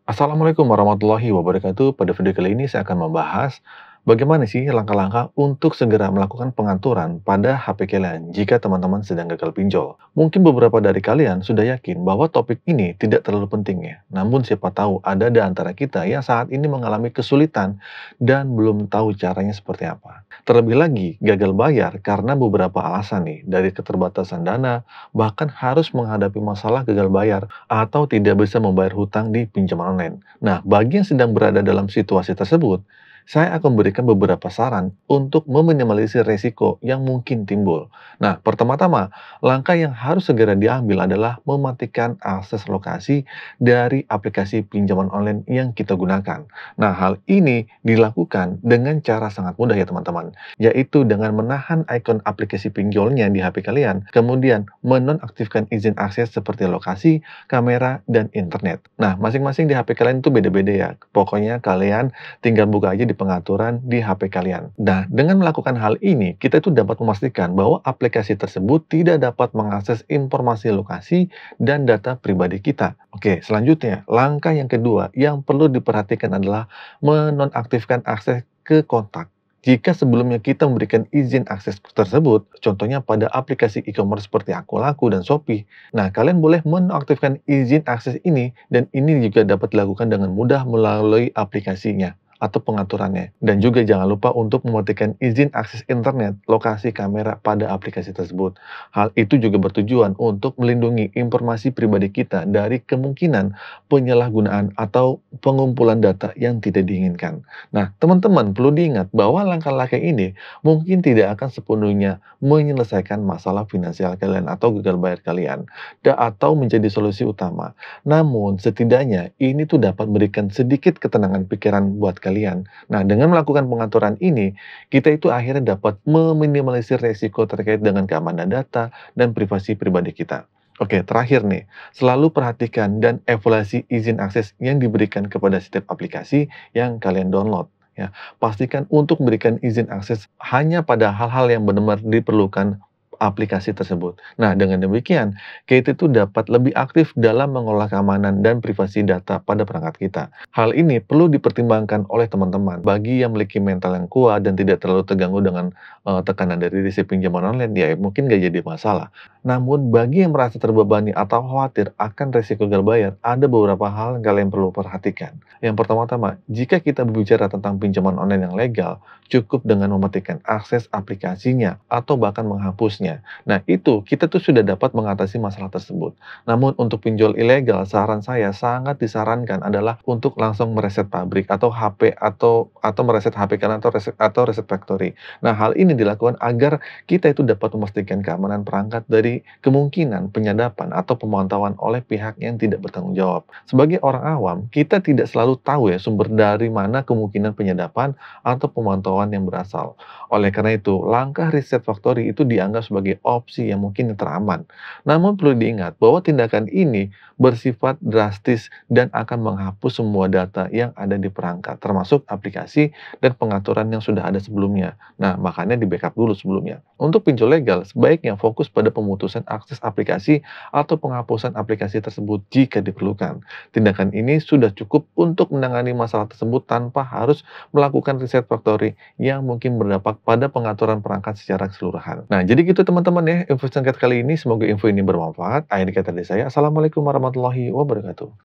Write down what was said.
Assalamualaikum warahmatullahi wabarakatuh. Pada video kali ini saya akan membahas bagaimana sih langkah-langkah untuk segera melakukan pengaturan pada HP kalian jika teman-teman sedang gagal pinjol. Mungkin beberapa dari kalian sudah yakin bahwa topik ini tidak terlalu penting ya. Namun siapa tahu ada di antara kita yang saat ini mengalami kesulitan dan belum tahu caranya seperti apa. Terlebih lagi gagal bayar karena beberapa alasan nih, dari keterbatasan dana, bahkan harus menghadapi masalah gagal bayar atau tidak bisa membayar hutang di pinjaman online. Nah, bagi yang sedang berada dalam situasi tersebut, saya akan berikan beberapa saran untuk meminimalisir resiko yang mungkin timbul. Nah, pertama-tama, langkah yang harus segera diambil adalah mematikan akses lokasi dari aplikasi pinjaman online yang kita gunakan. Nah, hal ini dilakukan dengan cara sangat mudah ya teman-teman, yaitu dengan menahan ikon aplikasi pinjolnya di HP kalian, kemudian menonaktifkan izin akses seperti lokasi, kamera, dan internet. Nah, masing-masing di HP kalian itu beda-beda ya. Pokoknya kalian tinggal buka aja di pengaturan di HP kalian. Nah, dengan melakukan hal ini, kita itu dapat memastikan bahwa aplikasi tersebut tidak dapat mengakses informasi lokasi dan data pribadi kita. Oke, selanjutnya, langkah yang kedua yang perlu diperhatikan adalah menonaktifkan akses ke kontak. Jika sebelumnya kita memberikan izin akses tersebut, contohnya pada aplikasi e-commerce seperti Akulaku dan Shopee, nah kalian boleh menonaktifkan izin akses ini dan ini juga dapat dilakukan dengan mudah melalui aplikasinya atau pengaturannya. Dan juga jangan lupa untuk mematikan izin akses internet, lokasi kamera pada aplikasi tersebut. Hal itu juga bertujuan untuk melindungi informasi pribadi kita dari kemungkinan penyalahgunaan atau pengumpulan data yang tidak diinginkan. Nah, teman-teman perlu diingat bahwa langkah-langkah ini mungkin tidak akan sepenuhnya menyelesaikan masalah finansial kalian atau gagal bayar kalian, atau menjadi solusi utama. Namun, setidaknya ini tuh dapat memberikan sedikit ketenangan pikiran buat kalian. Nah, dengan melakukan pengaturan ini, kita itu akhirnya dapat meminimalisir resiko terkait dengan keamanan data dan privasi pribadi kita. Oke, terakhir nih, selalu perhatikan dan evaluasi izin akses yang diberikan kepada setiap aplikasi yang kalian download. Ya, pastikan untuk memberikan izin akses hanya pada hal-hal yang benar-benar diperlukan aplikasi tersebut. Nah, dengan demikian, kita itu dapat lebih aktif dalam mengolah keamanan dan privasi data pada perangkat kita. Hal ini perlu dipertimbangkan oleh teman-teman. Bagi yang memiliki mental yang kuat dan tidak terlalu terganggu dengan tekanan dari risiko pinjaman online, ya mungkin nggak jadi masalah. Namun, bagi yang merasa terbebani atau khawatir akan risiko gagal bayar, ada beberapa hal yang kalian perlu perhatikan. Yang pertama-tama, jika kita berbicara tentang pinjaman online yang legal, cukup dengan mematikan akses aplikasinya atau bahkan menghapusnya. Nah, itu kita tuh sudah dapat mengatasi masalah tersebut. Namun untuk pinjol ilegal, saran saya sangat disarankan adalah untuk langsung mereset pabrik atau HP atau mereset HP kan atau reset factory. Nah, hal ini dilakukan agar kita itu dapat memastikan keamanan perangkat dari kemungkinan penyadapan atau pemantauan oleh pihak yang tidak bertanggung jawab. Sebagai orang awam, kita tidak selalu tahu ya sumber dari mana kemungkinan penyadapan atau pemantauan yang berasal. Oleh karena itu, langkah reset factory itu dianggap sebagai opsi yang mungkin teraman. Namun perlu diingat bahwa tindakan ini bersifat drastis dan akan menghapus semua data yang ada di perangkat, termasuk aplikasi dan pengaturan yang sudah ada sebelumnya. Nah, makanya di backup dulu sebelumnya. Untuk pinjol legal, sebaiknya fokus pada pemutusan akses aplikasi atau penghapusan aplikasi tersebut jika diperlukan. Tindakan ini sudah cukup untuk menangani masalah tersebut tanpa harus melakukan reset factory yang mungkin berdampak pada pengaturan perangkat secara keseluruhan. Nah, jadi gitu teman-teman ya, info singkat kali ini. Semoga info ini bermanfaat. Akhir kata dari saya, Assalamualaikum warahmatullahi wabarakatuh.